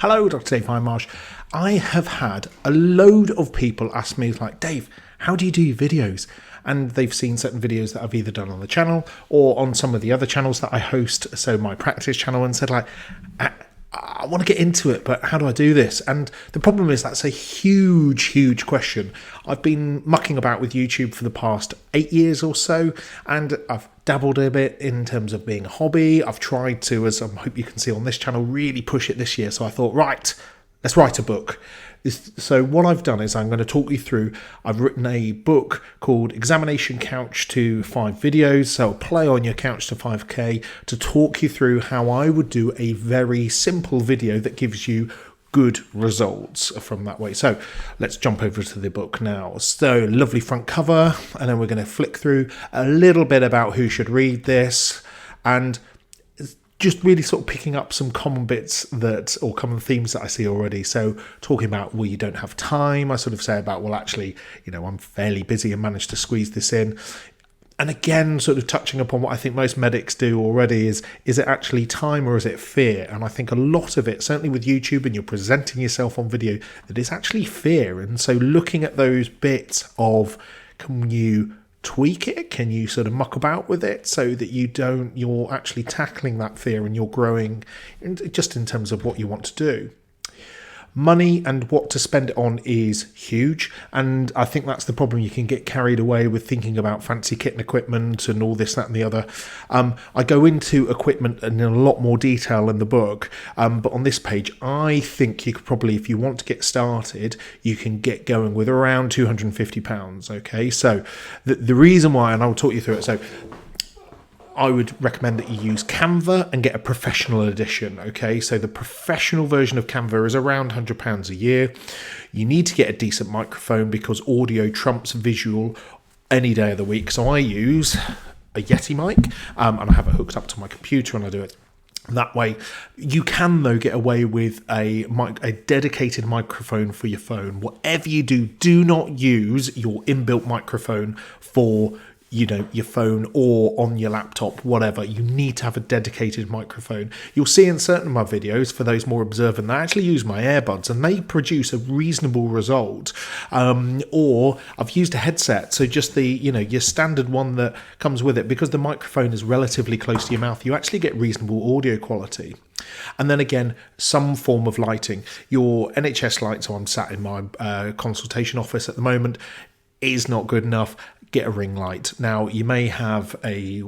Hello, Dr. Dave Marsh. I have had a load of people ask me, like, Dave, how do you do your videos? And they've seen certain videos that I've either done on the channel or on some of the other channels that I host, so my practice channel, and said, like, I want to get into it, but how do I do this? And the problem is that's a huge question. I've been mucking about with YouTube for the past 8 years or so, and I've dabbled a bit in terms of being a hobby. I've tried to, as I hope you can see on this channel, really push it this year. So I thought, right, let's write a book. So what I've done is I'm going to talk you through, I've written a book called Examination Couch to 5 Videos. So play on your couch to 5K to talk you through how I would do a very simple video that gives you good results from that way. So let's jump over to the book now. So lovely front cover, and then we're going to flick through a little bit about who should read this, and just really sort of picking up some common bits or common themes that I see already. So talking about, well, you don't have time. I sort of say about, well, actually, I'm fairly busy and managed to squeeze this in. And again, sort of touching upon what I think most medics do already is it actually time or is it fear? And I think a lot of it, certainly with YouTube and you're presenting yourself on video, that is actually fear. And so looking at those bits of, can you tweak it? Can you sort of muck about with it so that you're actually tackling that fear and you're growing just in terms of what you want to do? Money and what to spend it on is huge, and I think that's the problem. You can get carried away with thinking about fancy kit and equipment and all this, that and the other. I go into equipment in a lot more detail in the book, but on this page I think you could probably, if you want to get started, you can get going with around £250. Okay, so the reason why, and I'll talk you through it, so I would recommend that you use CANVA and get a professional edition. Okay, so the professional version of CANVA is around £100 a year. You need to get a decent microphone because audio trumps visual any day of the week. So I use a Yeti mic, and I have it hooked up to my computer and I do it that way. You can, though, get away with a dedicated microphone for your phone. Whatever you do, do not use your inbuilt microphone for your phone or on your laptop, whatever. You need to have a dedicated microphone. You'll see in certain of my videos, for those more observant, I actually use my earbuds and they produce a reasonable result. Or I've used a headset, so just the your standard one that comes with it, because the microphone is relatively close to your mouth, you actually get reasonable audio quality. And then again, some form of lighting. Your NHS light, so I'm sat in my consultation office at the moment, is not good enough. Get a ring light. Now, you may have a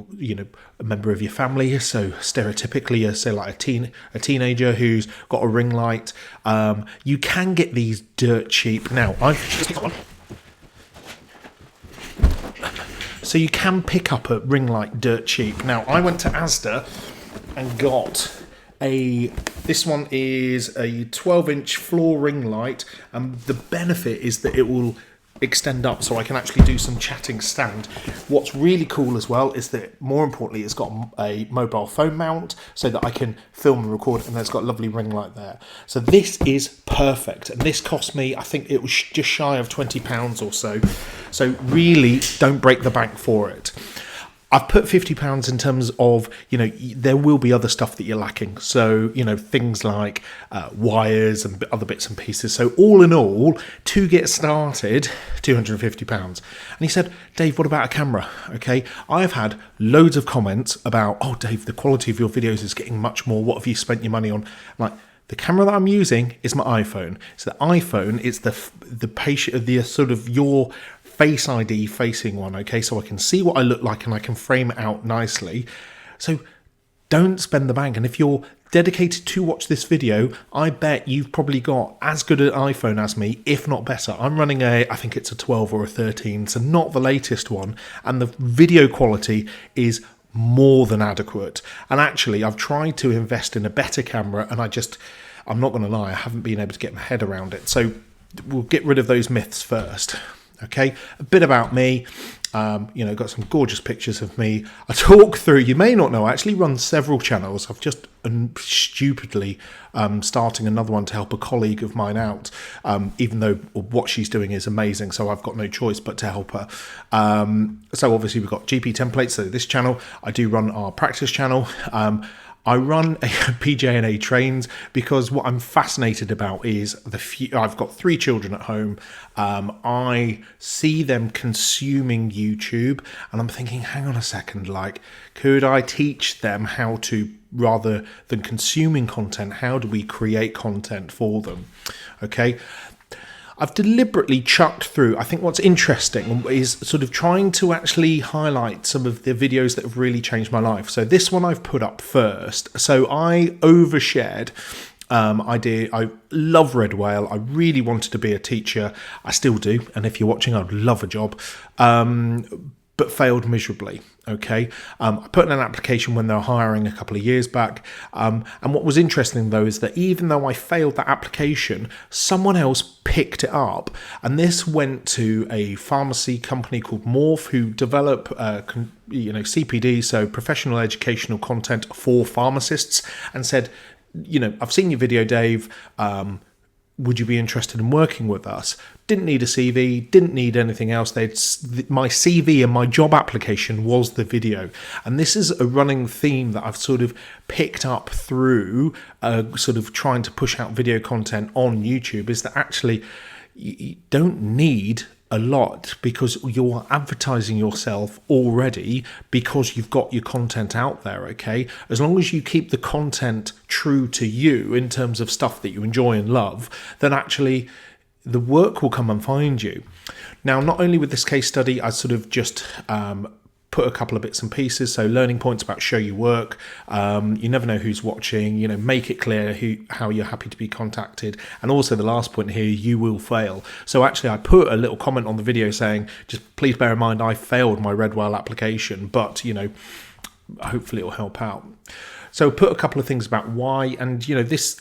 member of your family, so stereotypically, say like a teenager who's got a ring light. You can get these dirt cheap. Now, so you can pick up a ring light dirt cheap. Now, I went to Asda and got this one is a 12-inch floor ring light, and the benefit is that it will extend up so I can actually do some chatting stand. What's really cool as well is that, more importantly, it's got a mobile phone mount so that I can film and record, and then it's got a lovely ring light there. So this is perfect, and this cost me, I think it was just shy of £20 or so. So really don't break the bank for it. I've put £50 in terms of, there will be other stuff that you're lacking. So, things like wires and other bits and pieces. So all in all, to get started, £250. And he said, Dave, what about a camera? Okay, I've had loads of comments about, oh, Dave, the quality of your videos is getting much more. What have you spent your money on? Like, the camera that I'm using is my iPhone. So the iPhone is the sort of your Face ID facing one, okay, so I can see what I look like and I can frame it out nicely. So don't spend the bank. And if you're dedicated to watch this video, I bet you've probably got as good an iPhone as me, if not better. I'm running I think it's a 12 or a 13, so not the latest one, and the video quality is more than adequate. And actually, I've tried to invest in a better camera, and I'm not going to lie, I haven't been able to get my head around it. So we'll get rid of those myths first. Okay, a bit about me. Got some gorgeous pictures of me. I talk through, you may not know, I actually run several channels. I've just stupidly starting another one to help a colleague of mine out, even though what she's doing is amazing, so I've got no choice but to help her. So obviously we've got GP templates. So this channel, I do run our practice channel. I run a PJ&A trains because what I'm fascinated about is I've got 3 children at home. I see them consuming YouTube and I'm thinking, hang on a second, like, could I teach them how to, rather than consuming content, how do we create content for them? Okay. I've deliberately chucked through, I think what's interesting is sort of trying to actually highlight some of the videos that have really changed my life. So this one I've put up first. So I overshared. I love Red Whale. I really wanted to be a teacher. I still do. And if you're watching, I'd love a job. But failed miserably. Okay. I put in an application when they were hiring a couple of years back. And what was interesting though is that even though I failed that application, someone else picked it up. And this went to a pharmacy company called Morph, who develop CPD, so professional educational content for pharmacists, and said, I've seen your video, Dave. Would you be interested in working with us? Didn't need a CV, didn't need anything else. My CV and my job application was the video. And this is a running theme that I've sort of picked up through sort of trying to push out video content on YouTube, is that actually you don't need a lot because you're advertising yourself already because you've got your content out there, okay? As long as you keep the content true to you in terms of stuff that you enjoy and love, then actually the work will come and find you. Now, not only with this case study, I sort of just put a couple of bits and pieces. So learning points about show your work. You never know who's watching, make it clear how you're happy to be contacted. And also the last point here, you will fail. So actually I put a little comment on the video saying, just please bear in mind, I failed my Red Whale application, but hopefully it'll help out. So put a couple of things about why, and this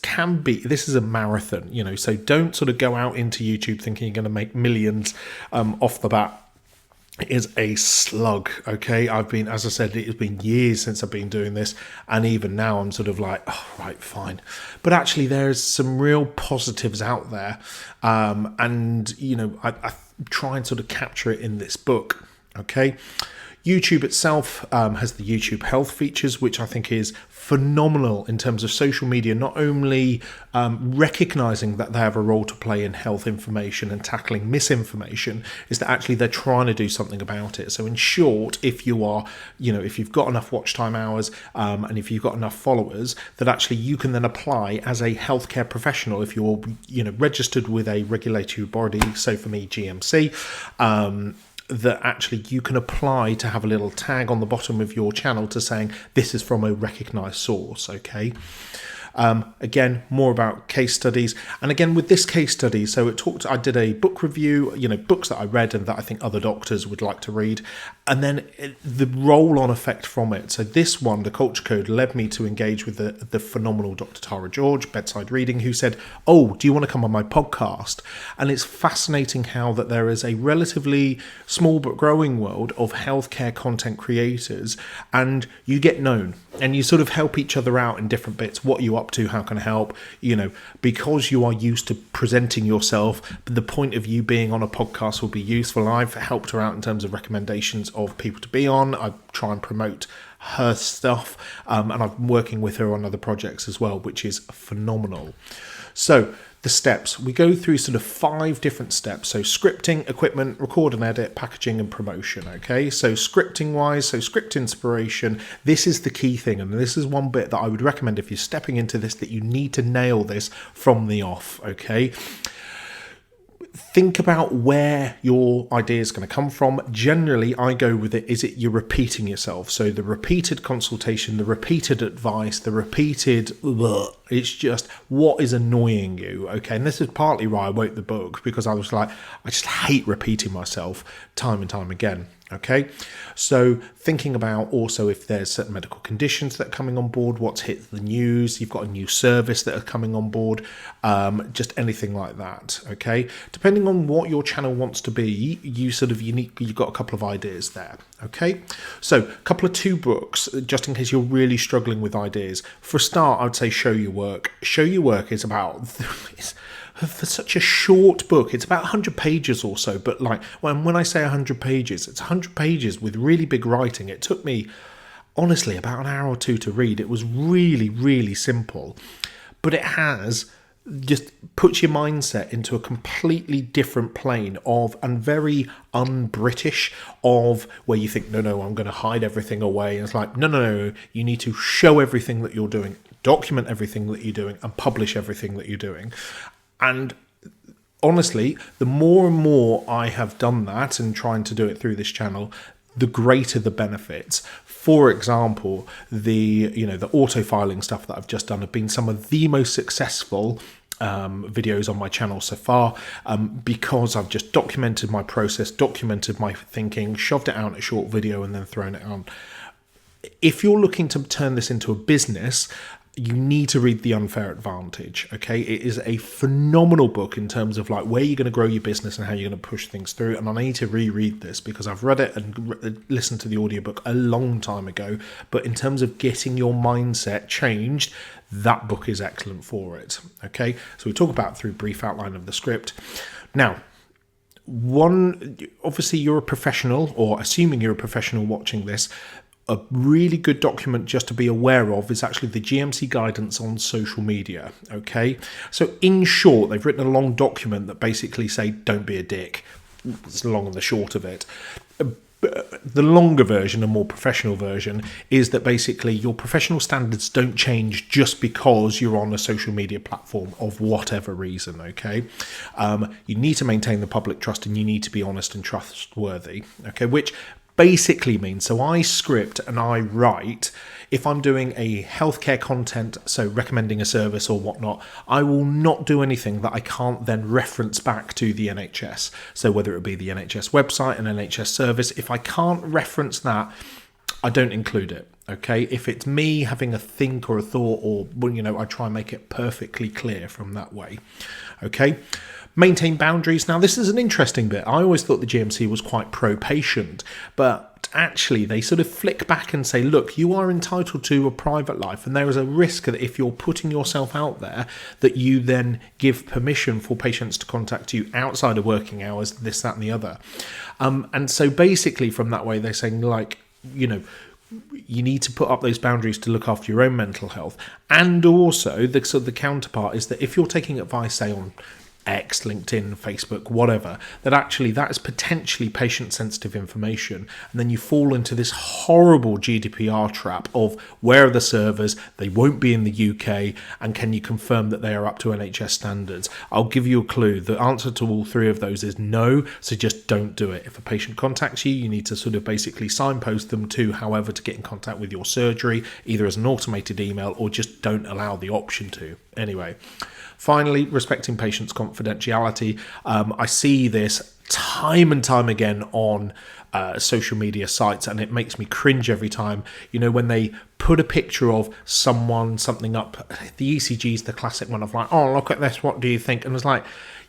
is a marathon, so don't sort of go out into YouTube thinking you're going to make millions off the bat. It is a slug, okay? As I said, it has been years since I've been doing this, and even now I'm sort of like, oh, right, fine. But actually there's some real positives out there, and I try and sort of capture it in this book, okay? YouTube itself has the YouTube health features, which I think is phenomenal in terms of social media, not only recognizing that they have a role to play in health information and tackling misinformation, is that actually they're trying to do something about it. So in short, if you are, if you've got enough watch time hours and if you've got enough followers, that actually you can then apply as a healthcare professional if you're, registered with a regulatory body. So for me, GMC, that actually you can apply to have a little tag on the bottom of your channel to saying this is from a recognized source, okay? Again, more about case studies. And again, with this case study, so I did a book review, books that I read and that I think other doctors would like to read, and then the roll-on effect from it. So this one, the Culture Code, led me to engage with the phenomenal Dr. Tara George, Bedside Reading, who said, oh, do you want to come on my podcast? And it's fascinating how that there is a relatively small but growing world of healthcare content creators, and you get known and you sort of help each other out in different bits. What are you up to? How can I help? Because you are used to presenting yourself, but the point of you being on a podcast will be useful. I've helped her out in terms of recommendations of people to be on. I try and promote her stuff, and I'm working with her on other projects as well, which is phenomenal. So the steps, we go through sort of 5 different steps. So scripting, equipment, record and edit, packaging and promotion. Okay, so scripting wise, so script inspiration, this is the key thing. And this is one bit that I would recommend if you're stepping into this, that you need to nail this from the off. Okay. Think about where your idea is going to come from. Generally, I go with it, is it you're repeating yourself? So the repeated consultation, the repeated advice, the repeated, it's just what is annoying you, okay? And this is partly why I wrote the book, because I was like, I just hate repeating myself time and time again. Okay, so thinking about also if there's certain medical conditions that are coming on board, what's hit the news, you've got a new service that are coming on board, just anything like that. Okay, depending on what your channel wants to be, you've got a couple of ideas there. Okay, so a couple of 2 books, just in case you're really struggling with ideas. For a start, I would say Show Your Work. Show Your Work is about, for such a short book, it's about 100 pages or so, but like when I say 100 pages, it's 100 pages with really big writing. It took me honestly about an hour or two to read. It was really, really simple, but it has just puts your mindset into a completely different plane of, and very un-British, of where you think, no, I'm going to hide everything away. And it's like, no, you need to show everything that you're doing, document everything that you're doing, and publish everything that you're doing. And honestly, the more and more I have done that and trying to do it through this channel, the greater the benefits. For example, the auto filing stuff that I've just done have been some of the most successful videos on my channel so far, because I've just documented my process, documented my thinking, shoved it out in a short video, and then thrown it on. If you're looking to turn this into a business, you need to read The Unfair Advantage. Okay, it is a phenomenal book in terms of like where you're going to grow your business and how you're going to push things through. And I need to reread this because I've read it and listened to the audiobook a long time ago. But in terms of getting your mindset changed, that book is excellent for it. Okay, so we talk about through brief outline of the script. Now, obviously you're a professional, or assuming you're a professional watching this, a really good document just to be aware of is actually the GMC guidance on social media. Okay, so in short, they've written a long document that basically say don't be a dick. It's the long and the short of it. The longer version, a more professional version, is that basically your professional standards don't change just because you're on a social media platform of whatever reason. Okay, you need to maintain the public trust, and you need to be honest and trustworthy. Okay, which basically means, so I script and I write, if I'm doing a healthcare content, so recommending a service or whatnot, I will not do anything that I can't then reference back to the NHS. So whether it be the NHS website, an NHS service, if I can't reference that, I don't include it. Okay, if it's me having a think or a thought, or I try and make it perfectly clear from that way. Okay. Maintain boundaries. Now, this is an interesting bit. I always thought the GMC was quite pro-patient, but actually they sort of flick back and say, look, you are entitled to a private life, and there is a risk that if you're putting yourself out there, that you then give permission for patients to contact you outside of working hours, this, that, and the other. And so basically from that way, they're saying, like, you need to put up those boundaries to look after your own mental health. And also the counterpart is that if you're taking advice, say on X, LinkedIn, Facebook, whatever, that actually that is potentially patient sensitive information, and then you fall into this horrible GDPR trap of where are the servers, they won't be in the UK, and can you confirm that they are up to NHS standards? I'll give you a clue. The answer to all three of those is no, so just don't do it. If a patient contacts you, you need to sort of basically signpost them to however to get in contact with your surgery, either as an automated email or just don't allow the option to. Anyway, finally, respecting patients' confidentiality. I see this time and time again on social media sites, and it makes me cringe every time. When they put a picture of something up, the ECG is the classic one of like, oh, look at this, what do you think? And it's like,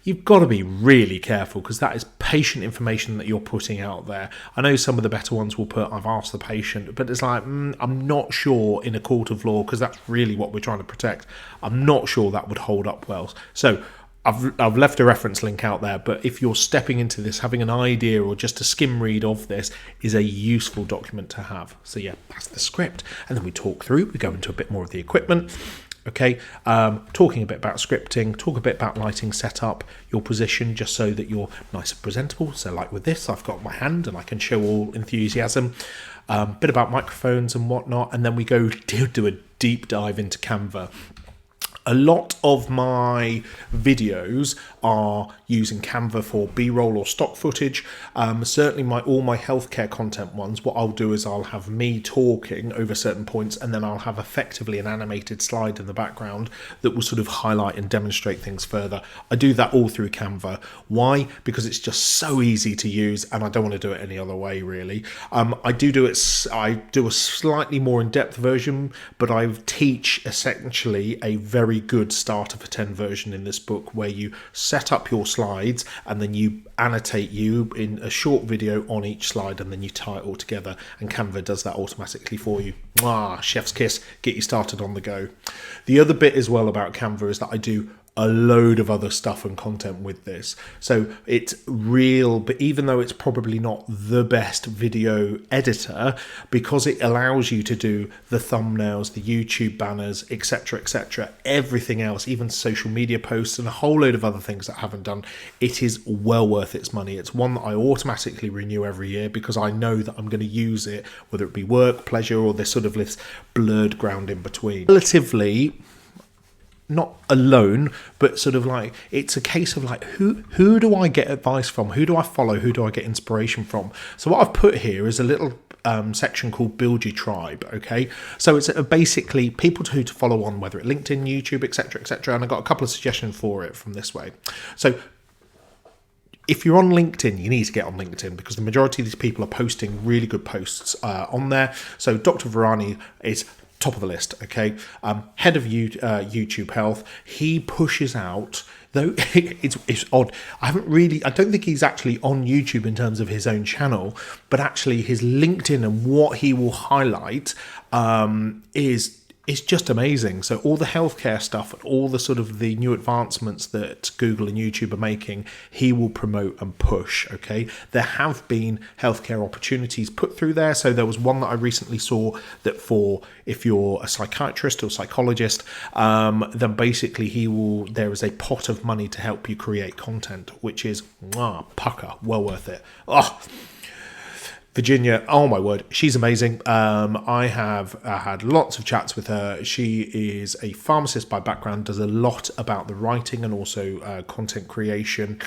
you've got to be really careful, because that is patient information that you're putting out there. I know some of the better ones will put, I've asked the patient, but it's like, I'm not sure in a court of law, because that's really what we're trying to protect. I'm not sure that would hold up well. So I've left a reference link out there, but if you're stepping into this, having an idea or just a skim read of this is a useful document to have. So yeah, that's the script. And then we talk through, we go into a bit more of the equipment. Okay, talking a bit about scripting, talk a bit about lighting setup, your position, just so that you're nice and presentable. So like with this, I've got my hand and I can show all enthusiasm. Bit about microphones and whatnot, and then we go do a deep dive into CANVA. A lot of my videos are using CANVA for B-roll or stock footage. Certainly all my healthcare content ones, what I'll do is I'll have me talking over certain points, and then I'll have effectively an animated slide in the background that will sort of highlight and demonstrate things further. I do that all through CANVA. Why? Because it's just so easy to use, and I don't want to do it any other way, really. I do a slightly more in-depth version, but I teach essentially a very good starter for 10 version in this book, where you set up your slides and then you annotate you in a short video on each slide, and then you tie it all together, and CANVA does that automatically for you. Chef's kiss, get you started on the go. The other bit as well about CANVA is that I do a load of other stuff and content with this. So it's real, but even though it's probably not the best video editor, because it allows you to do the thumbnails, the YouTube banners, etc., everything else, even social media posts and a whole load of other things that I haven't done, it is well worth its money. It's one that I automatically renew every year because I know that I'm going to use it, whether it be work, pleasure, or this sort of this blurred ground in between. Relatively not alone, but sort of like it's a case of like who do I get advice from, who do I follow, who do I get inspiration from. So what I've put here is a little section called Build Your Tribe. Okay, so it's basically people who to follow on, whether it's LinkedIn, YouTube, etc., and I got a couple of suggestions for it from this way. So if you're on LinkedIn, you need to get on LinkedIn because the majority of these people are posting really good posts on there. So Dr. Virani is top of the list, okay? Head of YouTube Health. He pushes out, though it's odd. I don't think he's actually on YouTube in terms of his own channel, but actually his LinkedIn and what he will highlight is just amazing. So all the healthcare stuff, all the sort of the new advancements that Google and YouTube are making, he will promote and push, okay? There have been healthcare opportunities put through there. So there was one that I recently saw that for if you're a psychiatrist or psychologist, then basically there is a pot of money to help you create content, which is pucker, well worth it. Virginia, oh my word, she's amazing. I have had lots of chats with her. She is a pharmacist by background, does a lot about the writing and also content creation.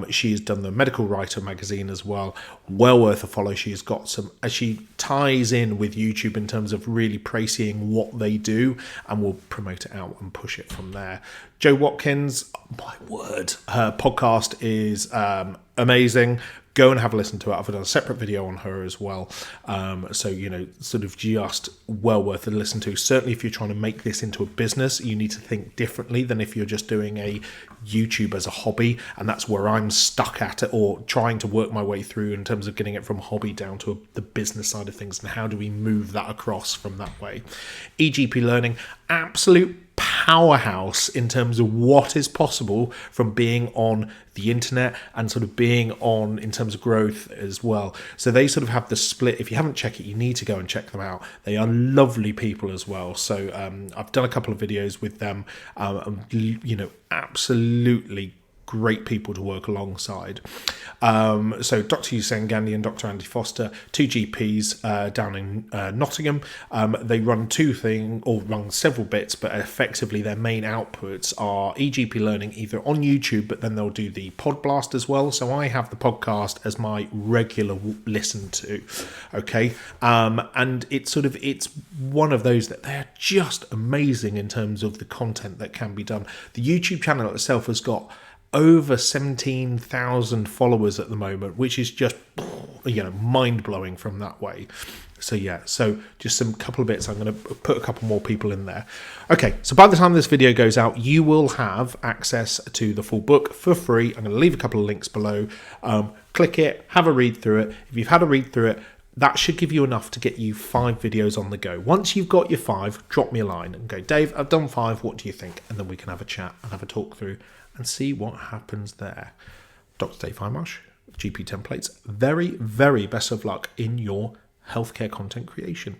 She's done the Medical Writer magazine as well. Well worth a follow. She's got she ties in with YouTube in terms of really praising what they do and will promote it out and push it from there. Jo Watkins, my word, her podcast is amazing. Go and have a listen to it. I've done a separate video on her as well. So, sort of just well worth a listen to. Certainly if you're trying to make this into a business, you need to think differently than if you're just doing a YouTube as a hobby. And that's where I'm stuck at it, or trying to work my way through in terms of getting it from hobby down to the business side of things. And how do we move that across from that way? EGP Learning, absolute powerhouse in terms of what is possible from being on the internet and sort of being on in terms of growth as well. So they sort of have the split. If you haven't checked it, you need to go and check them out. They are lovely people as well. So I've done a couple of videos with them. Absolutely great people to work alongside. So Dr. Hussein Gandhi and Dr. Andy Foster, two GPs down in Nottingham. They run run several bits, but effectively their main outputs are EGP Learning either on YouTube, but then they'll do the Podblast as well. So I have the podcast as my regular listen to. Okay. And it's one of those that they're just amazing in terms of the content that can be done. The YouTube channel itself has got over 17,000 followers at the moment, which is just mind-blowing from that way. So just some couple of bits. I'm going to put a couple more people in there. Okay, so by the time this video goes out, you will have access to the full book for free. I'm going to leave a couple of links below. Click it, have a read through it. If you've had a read through it, that should give you enough to get you 5 videos on the go. Once you've got your 5, drop me a line and go, Dave, I've done 5. What do you think? And then we can have a chat and have a talk through and see what happens there. Dr. Dave Hindmarsh, GP Templates. Very, very best of luck in your healthcare content creation.